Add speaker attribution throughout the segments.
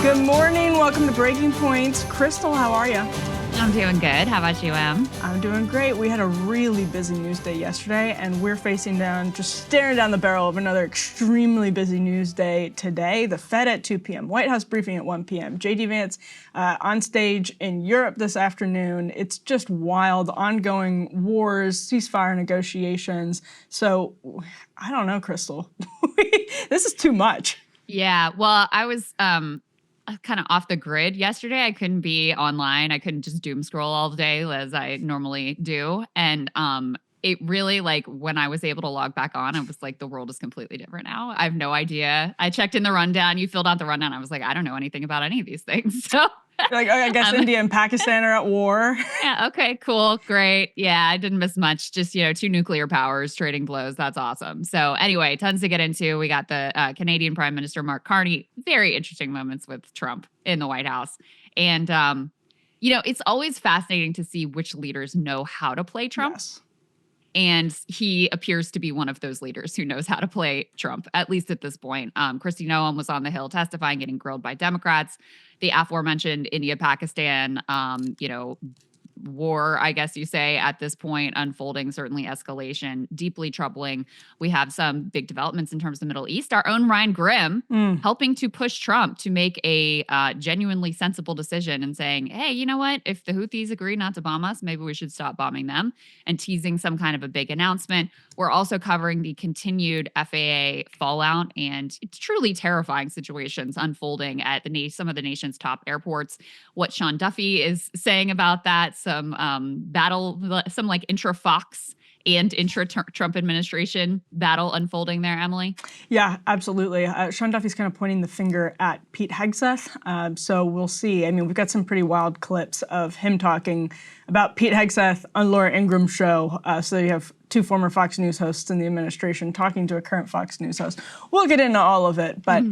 Speaker 1: Good morning. Welcome to Breaking Point. Krystal, how are you?
Speaker 2: I'm doing good. How about you, Em?
Speaker 1: I'm doing great. We had a really busy news day yesterday, and we're just staring down the barrel of another extremely busy news day today. The Fed at 2 p.m., White House briefing at 1 p.m., J.D. Vance on stage in Europe this afternoon. It's just wild, ongoing wars, ceasefire negotiations. So, I don't know, Krystal. This is too much.
Speaker 2: Yeah, well, I was kind of off the grid yesterday. I couldn't be online. I couldn't just doom scroll all day as I normally do. And it really, like, when I was able to log back on, I was like, the world is completely different now. I have no idea. I checked in the rundown. You filled out the rundown. I was like, I don't know anything about any of these things. So
Speaker 1: like, I guess India and Pakistan are at war.
Speaker 2: Yeah. Okay, cool. Great. Yeah. I didn't miss much. Just, two nuclear powers trading blows. That's awesome. So anyway, tons to get into. We got the Canadian Prime Minister, Mark Carney, very interesting moments with Trump in the White House. And, it's always fascinating to see which leaders know how to play Trump.
Speaker 1: Yes.
Speaker 2: And he appears to be one of those leaders who knows how to play Trump, at least at this point. Kristi Noem was on the Hill testifying, getting grilled by Democrats. The aforementioned India-Pakistan, war, I guess you say, at this point, unfolding, certainly escalation, deeply troubling. We have some big developments in terms of the Middle East. Our own Ryan Grimm helping to push Trump to make a genuinely sensible decision and saying, hey, you know what? If the Houthis agree not to bomb us, maybe we should stop bombing them, and teasing some kind of a big announcement. We're also covering the continued FAA fallout and truly terrifying situations unfolding at some of the nation's top airports. What Sean Duffy is saying about that, some like intra-Fox and intra-Trump administration battle unfolding there, Emily?
Speaker 1: Yeah, absolutely. Sean Duffy's kind of pointing the finger at Pete Hegseth. So we'll see. I mean, we've got some pretty wild clips of him talking about Pete Hegseth on Laura Ingraham's show. So you have two former Fox News hosts in the administration talking to a current Fox News host. We'll get into all of it, but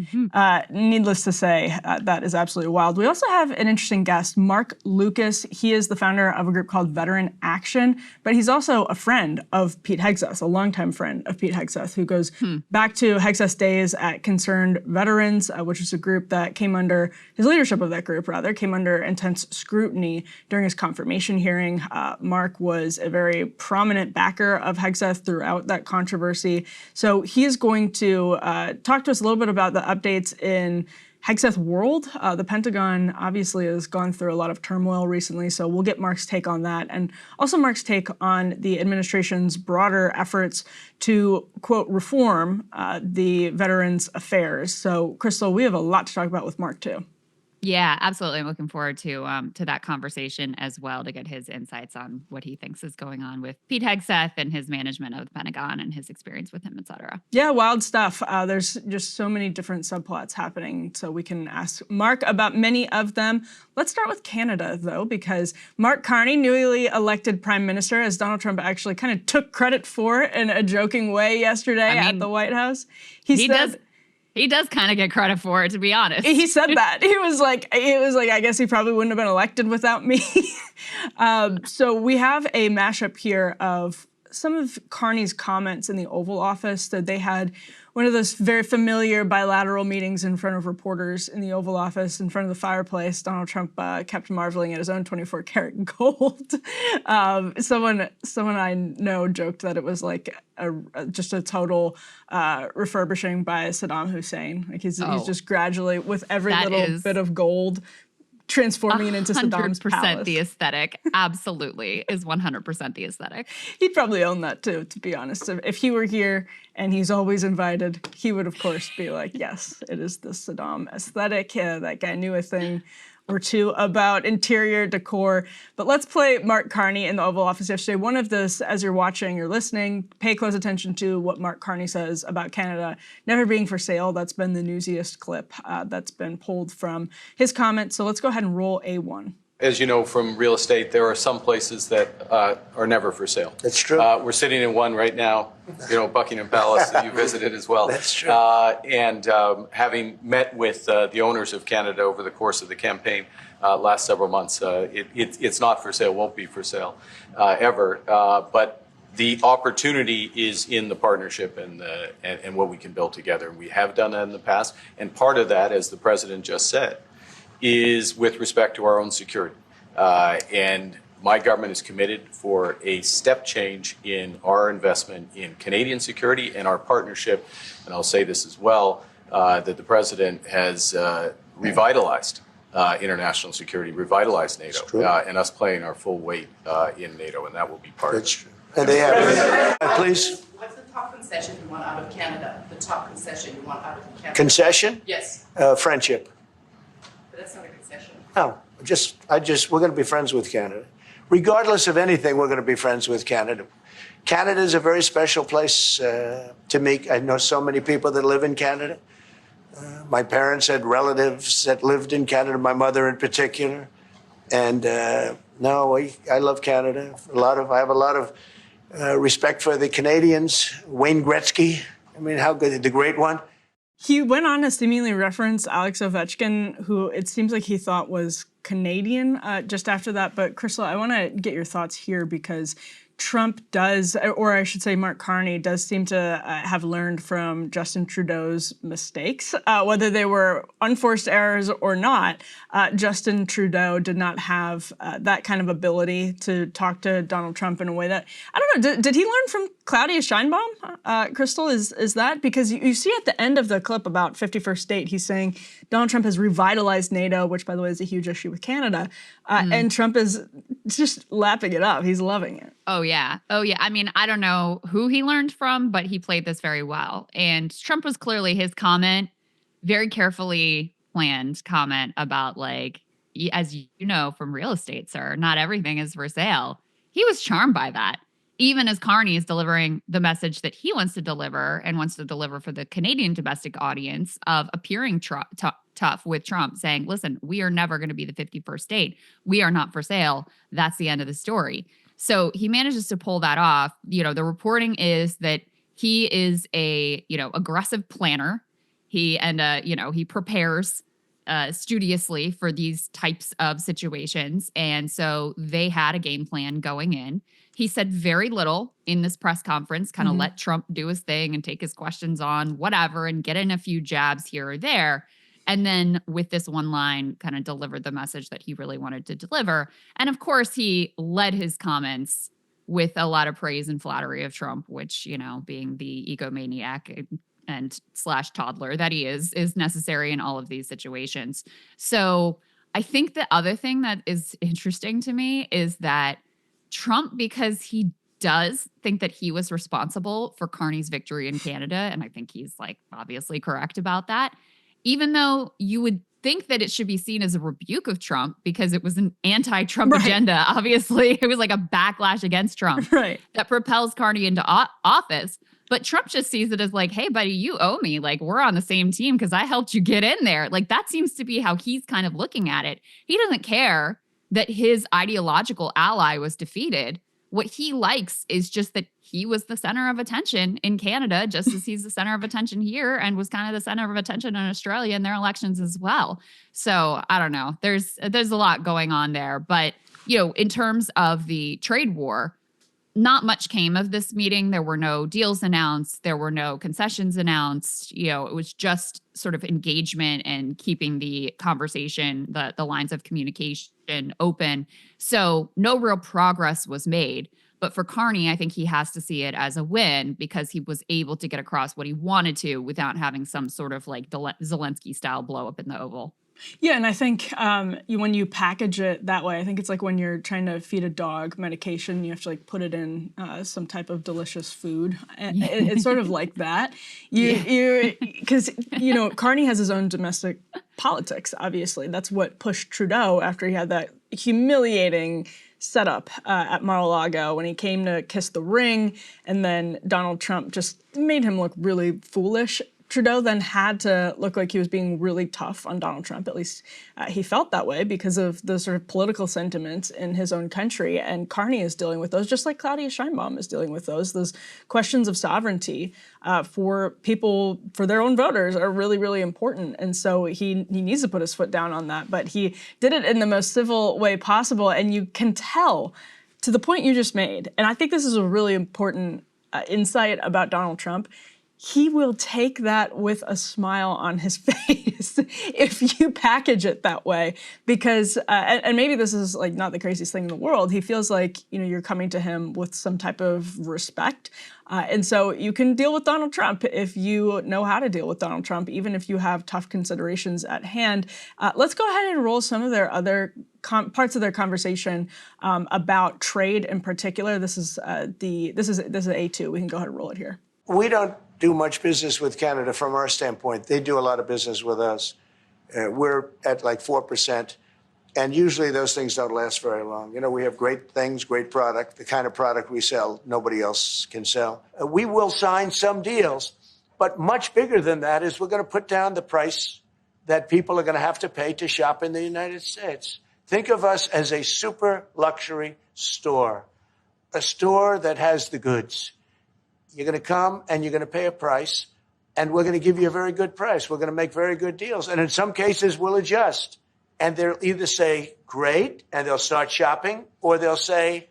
Speaker 1: needless to say, that is absolutely wild. We also have an interesting guest, Mark Lucas. He is the founder of a group called Veteran Action, but he's also a friend of Pete Hegseth, a longtime friend of Pete Hegseth, who goes back to Hegseth's days at Concerned Veterans, which is a group that came under, his leadership of that group, rather, came under intense scrutiny during his confirmation hearing. Mark was a very prominent backer of Hegseth throughout that controversy. So he is going to talk to us a little bit about the updates in Hegseth world. The Pentagon obviously has gone through a lot of turmoil recently, so we'll get Mark's take on that, and also Mark's take on the administration's broader efforts to, quote, reform the Veterans Affairs. So, Krystal, we have a lot to talk about with Mark, too.
Speaker 2: Yeah, absolutely. I'm looking forward to that conversation as well, to get his insights on what he thinks is going on with Pete Hegseth and his management of the Pentagon and his experience with him, et cetera.
Speaker 1: Yeah, wild stuff. There's just so many different subplots happening, so we can ask Mark about many of them. Let's start with Canada, though, because Mark Carney, newly elected prime minister, as Donald Trump actually kind of took credit for in a joking way yesterday at the White House.
Speaker 2: He does kind of get credit for it, to be honest.
Speaker 1: He said that. He was like, I guess he probably wouldn't have been elected without me. So we have a mashup here of some of Carney's comments in the Oval Office. That they had one of those very familiar bilateral meetings in front of reporters in the Oval Office, in front of the fireplace. Donald Trump kept marveling at his own 24-karat gold. Someone I know joked that it was like just a total refurbishing by Saddam Hussein. Like he's just gradually, with every little bit of gold, transforming it into Saddam's palace.
Speaker 2: 100% the aesthetic. Absolutely is 100% the aesthetic.
Speaker 1: He'd probably own that too, to be honest. If he were here and he's always invited, he would of course be like, yes, it is the Saddam aesthetic. That guy knew a thing or two about interior decor. But let's play Mark Carney in the Oval Office yesterday. One of those, as you're watching or listening, pay close attention to what Mark Carney says about Canada never being for sale. That's been the newsiest clip that's been pulled from his comments. So let's go ahead and roll A1.
Speaker 3: As you know from real estate, there are some places that are never for sale.
Speaker 4: That's true.
Speaker 3: We're sitting in one right now, Buckingham Palace that you visited as well.
Speaker 4: That's true.
Speaker 3: And having met with the owners of Canada over the course of the campaign last several months, it's not for sale, won't be for sale ever. But the opportunity is in the partnership and what we can build together. And we have done that in the past. And part of that, as the president just said, is with respect to our own security. And my government is committed for a step change in our investment in Canadian security and our partnership, and I'll say this as well, that the President has revitalized international security, revitalized NATO, and us playing our full weight in NATO, and that will be part of it.
Speaker 4: And they have, please.
Speaker 5: What's the top concession you want out of Canada? The top concession you want out of Canada?
Speaker 4: Concession?
Speaker 5: Yes,
Speaker 4: Friendship.
Speaker 5: but that's not a concession.
Speaker 4: No, we're going to be friends with Canada. Regardless of anything, we're going to be friends with Canada. Canada is a very special place to me. I know so many people that live in Canada. My parents had relatives that lived in Canada, my mother in particular. And no, I love Canada. I have a lot of respect for the Canadians. Wayne Gretzky, I mean, how good, the great one.
Speaker 1: He went on to seemingly reference Alex Ovechkin, who it seems like he thought was Canadian just after that. But Krystal, I want to get your thoughts here because Trump does, or I should say Mark Carney, does seem to have learned from Justin Trudeau's mistakes, whether they were unforced errors or not. Justin Trudeau did not have that kind of ability to talk to Donald Trump in a way that, I don't know, did he learn from Claudia Sheinbaum? Krystal, is that? Because you see at the end of the clip about 51st State, he's saying Donald Trump has revitalized NATO, which by the way is a huge issue with Canada, and Trump is just lapping it up. He's loving it.
Speaker 2: Oh, yeah. Oh, yeah. I mean, I don't know who he learned from, but he played this very well. And Trump was clearly his comment, very carefully planned comment about like, as you know from real estate, sir, not everything is for sale. He was charmed by that. Even as Carney is delivering the message that he wants to deliver and wants to deliver for the Canadian domestic audience of appearing tough with Trump, saying, listen, we are never going to be the 51st state. We are not for sale. That's the end of the story. So he manages to pull that off. You know, the reporting is that he is a, aggressive planner. He prepares studiously for these types of situations. And so they had a game plan going in. He said very little in this press conference, kind of let Trump do his thing and take his questions on whatever and get in a few jabs here or there. And then with this one line, kind of delivered the message that he really wanted to deliver. And of course, he led his comments with a lot of praise and flattery of Trump, which, being the egomaniac and / toddler that he is necessary in all of these situations. So I think the other thing that is interesting to me is that Trump, because he does think that he was responsible for Carney's victory in Canada, and I think he's obviously correct about that, even though you would think that it should be seen as a rebuke of Trump because it was an anti-Trump agenda. Obviously, it was like a backlash against Trump that propels Carney into office. But Trump just sees it as like, hey, buddy, you owe me. We're on the same team because I helped you get in there. That seems to be how he's kind of looking at it. He doesn't care that his ideological ally was defeated. What he likes is just that he was the center of attention in Canada, just as he's the center of attention here and was kind of the center of attention in Australia in their elections as well. So I don't know. There's a lot going on there. But, in terms of the trade war, not much came of this meeting. There were no deals announced. There were no concessions announced. It was just sort of engagement and keeping the conversation, the lines of communication open. So no real progress was made. But for Carney, I think he has to see it as a win because he was able to get across what he wanted to without having some sort of Zelensky style blow up in the Oval.
Speaker 1: Yeah, and I think when you package it that way, I think it's like when you're trying to feed a dog medication, you have to put it in some type of delicious food. It's sort of like that. Because Carney has his own domestic politics. Obviously, that's what pushed Trudeau after he had that humiliating setup at Mar-a-Lago when he came to kiss the ring, and then Donald Trump just made him look really foolish. Trudeau then had to look like he was being really tough on Donald Trump. At least he felt that way because of the sort of political sentiments in his own country. And Carney is dealing with those, just like Claudia Sheinbaum is dealing with those. Those questions of sovereignty for people, for their own voters, are really, really important. And so he needs to put his foot down on that. But he did it in the most civil way possible. And you can tell, to the point you just made, and I think this is a really important insight about Donald Trump, he will take that with a smile on his face if you package it that way. Because, and maybe this is like not the craziest thing in the world, he feels like, you're coming to him with some type of respect. And so you can deal with Donald Trump if you know how to deal with Donald Trump, even if you have tough considerations at hand. Let's go ahead and roll some of their other parts of their conversation about trade in particular. This is A2. We can go ahead and roll it here.
Speaker 4: We don't do much business with Canada from our standpoint. They do a lot of business with us. We're at like 4%. And usually those things don't last very long. We have great things, great product, the kind of product we sell, nobody else can sell. We will sign some deals, but much bigger than that is we're going to put down the price that people are going to have to pay to shop in the United States. Think of us as a super luxury store, a store that has the goods. You're going to come and you're going to pay a price, and we're going to give you a very good price. We're going to make very good deals. And in some cases, we'll adjust. And they'll either say, great, and they'll start shopping, or they'll say,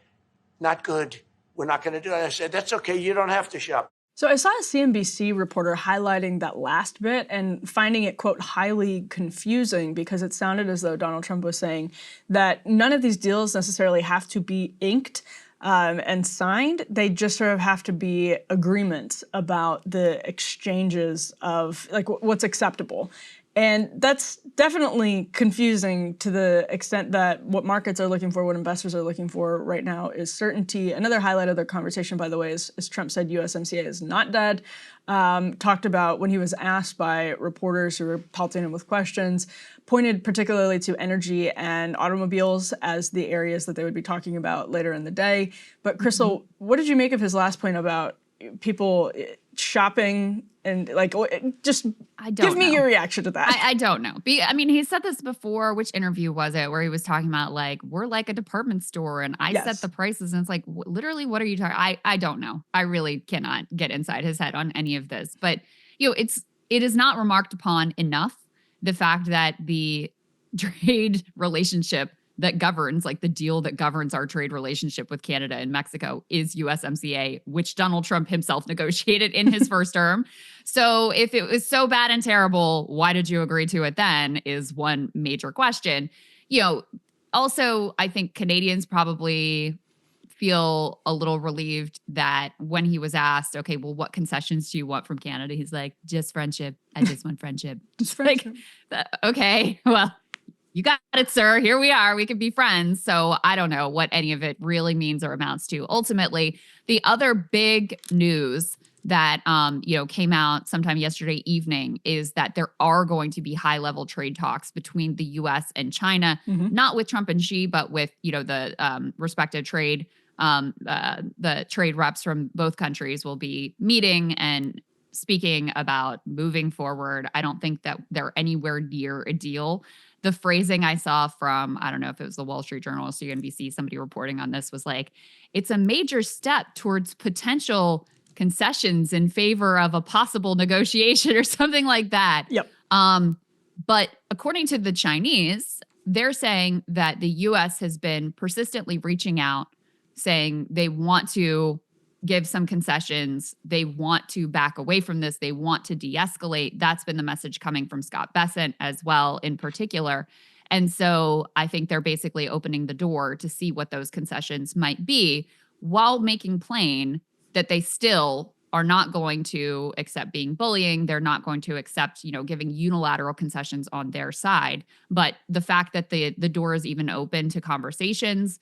Speaker 4: not good. We're not going to do it. I said, that's okay. You don't have to shop.
Speaker 1: So I saw a CNBC reporter highlighting that last bit and finding it, quote, highly confusing because it sounded as though Donald Trump was saying that none of these deals necessarily have to be inked and signed. They just sort of have to be agreements about the exchanges of like what's acceptable. And that's definitely confusing to the extent that what markets are looking for, what investors are looking for right now is certainty. Another highlight of their conversation, by the way, is Trump said USMCA is not dead. Talked about when he was asked by reporters who were pelting him with questions, pointed particularly to energy and automobiles as the areas that they would be talking about later in the day. But Krystal, what did you make of his last point about people shopping and like just give me your reaction to that?
Speaker 2: I don't know. I mean, he said this before. Which interview was it where he was talking about like, we're like a department store and I set the prices, and it's like, literally, what are you talking? I don't know. I really cannot get inside his head on any of this. But it is not remarked upon enough the fact that the trade relationship that governs, like the deal that governs our trade relationship with Canada and Mexico is USMCA, which Donald Trump himself negotiated in his first term. So if it was so bad and terrible, why did you agree to it then is one major question. Also, I think Canadians probably feel a little relieved that when he was asked, okay, well, what concessions do you want from Canada? He's like, just friendship. I just want friendship.
Speaker 1: Just friendship.
Speaker 2: Like, okay, well, you got it, sir. Here we are. We can be friends. So I don't know what any of it really means or amounts to. Ultimately, the other big news that came out sometime yesterday evening is that there are going to be high-level trade talks between the U.S. and China, not with Trump and Xi, but with the respective trade. The trade reps from both countries will be meeting and speaking about moving forward. I don't think that they're anywhere near a deal. The phrasing I saw from, I don't know if it was the Wall Street Journal or CNBC, somebody reporting on this was like, it's a major step towards potential concessions in favor of a possible negotiation or something like that.
Speaker 1: Yep.
Speaker 2: But according to the Chinese, they're saying that the U.S. has been persistently reaching out, saying they want to give some concessions. They want to back away from this. They want to de-escalate. That's been the message coming from Scott Bessent as well in particular. And so I think they're basically opening the door to see what those concessions might be while making plain that they still are not going to accept being bullying. They're not going to accept, giving unilateral concessions on their side. But the fact that the door is even open to conversations,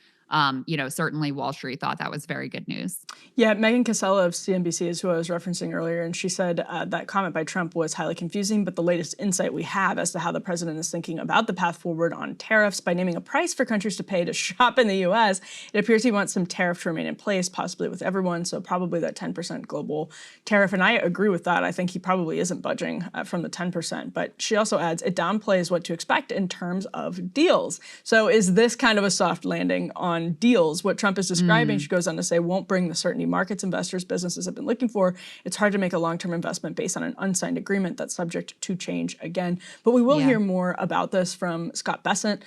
Speaker 2: certainly Wall Street thought that was very good news. Yeah,
Speaker 1: Megan Casella of CNBC is who I was referencing earlier, and she said that comment by Trump was highly confusing, but the latest insight we have as to how the president is thinking about the path forward on tariffs by naming a price for countries to pay to shop in the U.S., it appears he wants some tariff to remain in place, possibly with everyone, so probably that 10% global tariff, and I agree with that. I think he probably isn't budging from the 10%, but she also adds, it downplays what to expect in terms of deals. So is this kind of a soft landing on on deals. What Trump is describing, she goes on to say, won't bring the certainty markets, investors, businesses have been looking for. It's hard to make a long-term investment based on an unsigned agreement that's subject to change again. But we will hear more about this from Scott Bessent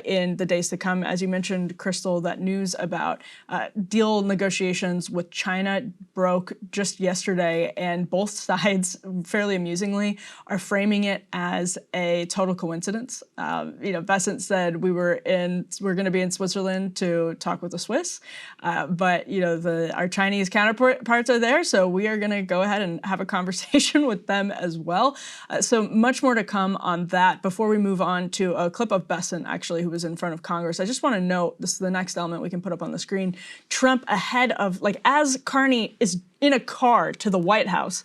Speaker 1: in the days to come. As you mentioned, Krystal, that news about deal negotiations with China broke just yesterday, and both sides, fairly amusingly, are framing it as a total coincidence. Bessent said we're going to be in Switzerland to talk with the Swiss, but our Chinese counterparts are there, so we are going to go ahead and have a conversation with them as well. So much more to come on that. Before we move on to a clip of Bessent, actually, who was in front of Congress, I just want to note, this is the next element we can put up on the screen, Trump ahead of, as Carney is in a car to the White House,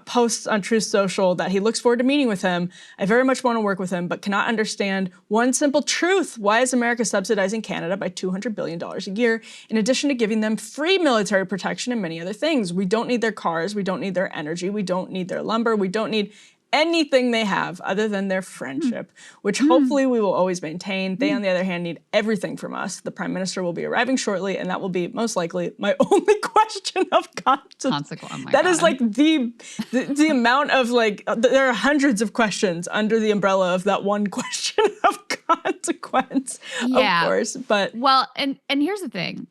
Speaker 1: posts on Truth Social that he looks forward to meeting with him. I very much want to work with him, but cannot understand one simple truth. Why is America subsidizing Canada by $200 billion a year, in addition to giving them free military protection and many other things? We don't need their cars. We don't need their energy. We don't need their lumber. We don't need anything they have other than their friendship, which hopefully we will always maintain. They, on the other hand, need everything from us. The Prime Minister will be arriving shortly, and that will be most likely my only question of consequence. That is the amount of there are hundreds of questions under the umbrella of that one question of consequence, of course. But
Speaker 2: and here's the thing,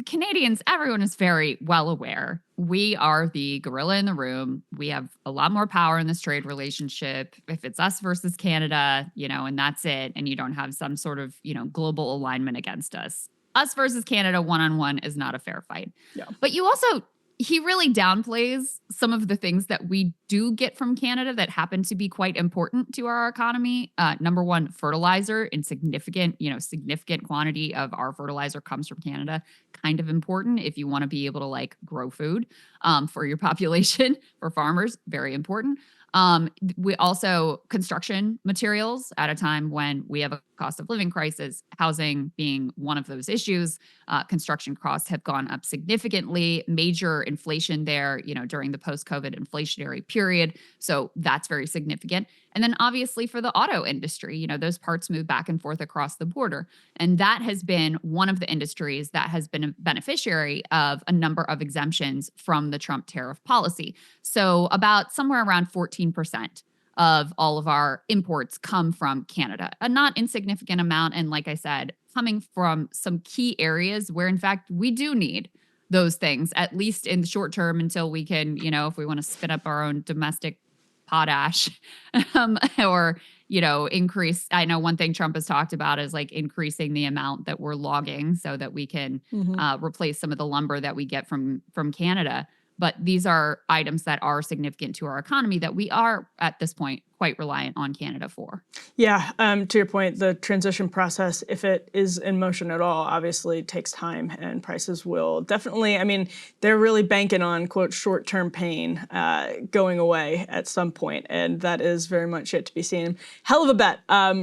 Speaker 2: Canadians, everyone is very well aware. We are the gorilla in the room. We have a lot more power in this trade relationship. If it's us versus Canada, and that's it, and you don't have some sort of, global alignment against us. Us versus Canada one-on-one is not a fair fight. Yeah. But he really downplays some of the things that we do get from Canada that happen to be quite important to our economy. Number one, fertilizer in significant quantity of our fertilizer comes from Canada. Kind of important if you want to be able to grow food for your population, for farmers, very important. We also construction materials at a time when we have a cost of living crisis, housing being one of those issues. Construction costs have gone up significantly, major inflation there, during the post-COVID inflationary period. So that's very significant. And then obviously for the auto industry, those parts move back and forth across the border. And that has been one of the industries that has been a beneficiary of a number of exemptions from the Trump tariff policy. So about somewhere around 14% of all of our imports come from Canada, a not insignificant amount. And like I said, coming from some key areas where, in fact, we do need those things, at least in the short term, until we can, if we want to spin up our own domestic potash or, increase. I know one thing Trump has talked about is increasing the amount that we're logging so that we can replace some of the lumber that we get from Canada. But these are items that are significant to our economy that we are, at this point, quite reliant on Canada for.
Speaker 1: Yeah, to your point, the transition process, if it is in motion at all, obviously takes time, and prices will definitely, they're really banking on, quote, short-term pain going away at some point, and that is very much yet to be seen. Hell of a bet.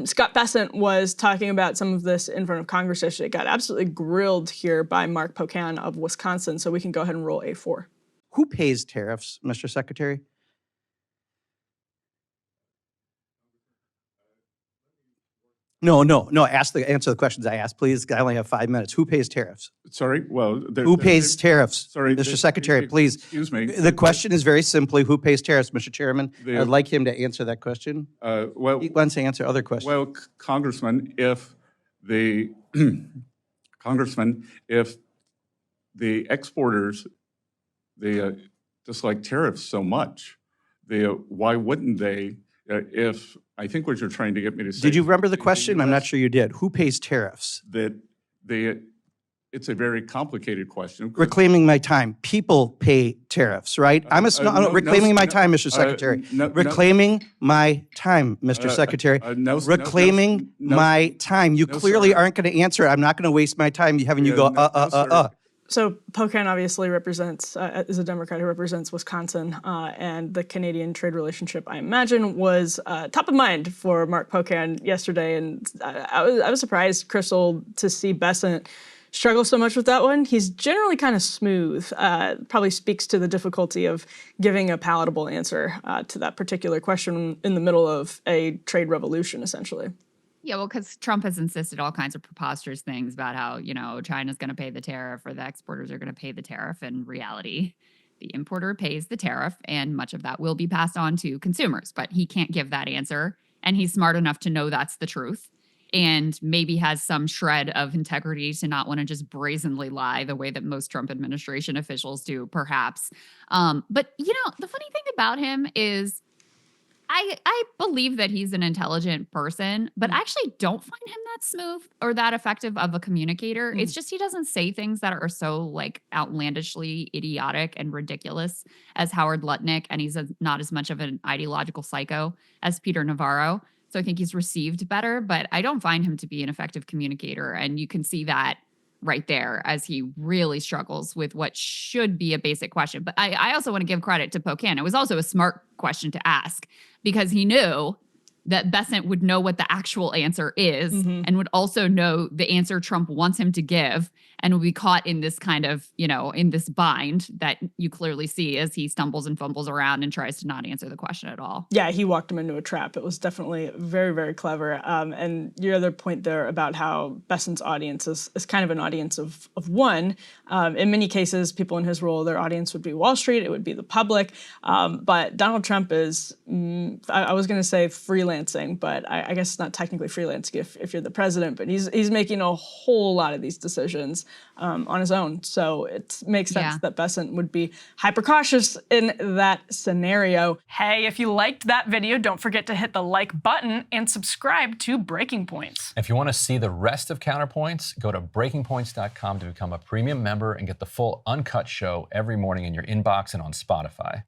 Speaker 1: Scott Bessent was talking about some of this in front of Congress yesterday. Got absolutely grilled here by Mark Pocan of Wisconsin, so we can go ahead and roll A4.
Speaker 6: Who pays tariffs, Mr. Secretary? No. Answer the questions I asked, please. I only have 5 minutes. Who pays tariffs?
Speaker 7: Sorry? Well,
Speaker 6: who pays tariffs?
Speaker 7: Sorry,
Speaker 6: Mr. Secretary, please.
Speaker 7: Excuse me.
Speaker 6: The question is very simply, who pays tariffs, Mr. Chairman? I'd like him to answer that question. He wants to answer other questions.
Speaker 7: Well, Congressman, if the exporters, they dislike tariffs so much, why wouldn't they? If I think what you're trying to get me to say.
Speaker 6: Did you remember the question? I'm not sure you did. Who pays tariffs?
Speaker 7: It's a very complicated question.
Speaker 6: Reclaiming my time. People pay tariffs, right? Reclaiming my time, Mr. Secretary. Reclaiming my time, Mr. Secretary. Reclaiming my time. You clearly aren't going to answer it. I'm not going to waste my time having you go,
Speaker 1: So Pocan obviously is a Democrat who represents Wisconsin, and the Canadian trade relationship, I imagine, was top of mind for Mark Pocan yesterday. And I was surprised, Krystal, to see Bessent struggle so much with that one. He's generally kind of smooth, probably speaks to the difficulty of giving a palatable answer to that particular question in the middle of a trade revolution, essentially.
Speaker 2: Yeah, well, because Trump has insisted all kinds of preposterous things about how, China's going to pay the tariff or the exporters are going to pay the tariff. In reality, the importer pays the tariff, and much of that will be passed on to consumers. But he can't give that answer. And he's smart enough to know that's the truth and maybe has some shred of integrity to not want to just brazenly lie the way that most Trump administration officials do, perhaps. But, the funny thing about him is, I believe that he's an intelligent person, but I actually don't find him that smooth or that effective of a communicator. It's just he doesn't say things that are so like outlandishly idiotic and ridiculous as Howard Lutnick, and he's not as much of an ideological psycho as Peter Navarro. So I think he's received better, but I don't find him to be an effective communicator, and you can see that right there as he really struggles with what should be a basic question. But I also want to give credit to Pocan. It was also a smart question to ask because he knew that Bessent would know what the actual answer is and would also know the answer Trump wants him to give and will be caught in this kind of, in this bind that you clearly see as he stumbles and fumbles around and tries to not answer the question at all.
Speaker 1: Yeah, he walked him into a trap. It was definitely very, very clever. And your other point there about how Bessent's audience is kind of an audience of one. In many cases, people in his role, their audience would be Wall Street, it would be the public. But Donald Trump is, I was going to say freelancing, but I guess it's not technically freelancing if you're the president, but he's making a whole lot of these decisions on his own. So it makes sense that Bessent would be hyper cautious in that scenario. Hey, if you liked that video, don't forget to hit the like button and subscribe to Breaking Points.
Speaker 8: If you want to see the rest of Counterpoints, go to breakingpoints.com to become a premium member and get the full uncut show every morning in your inbox and on Spotify.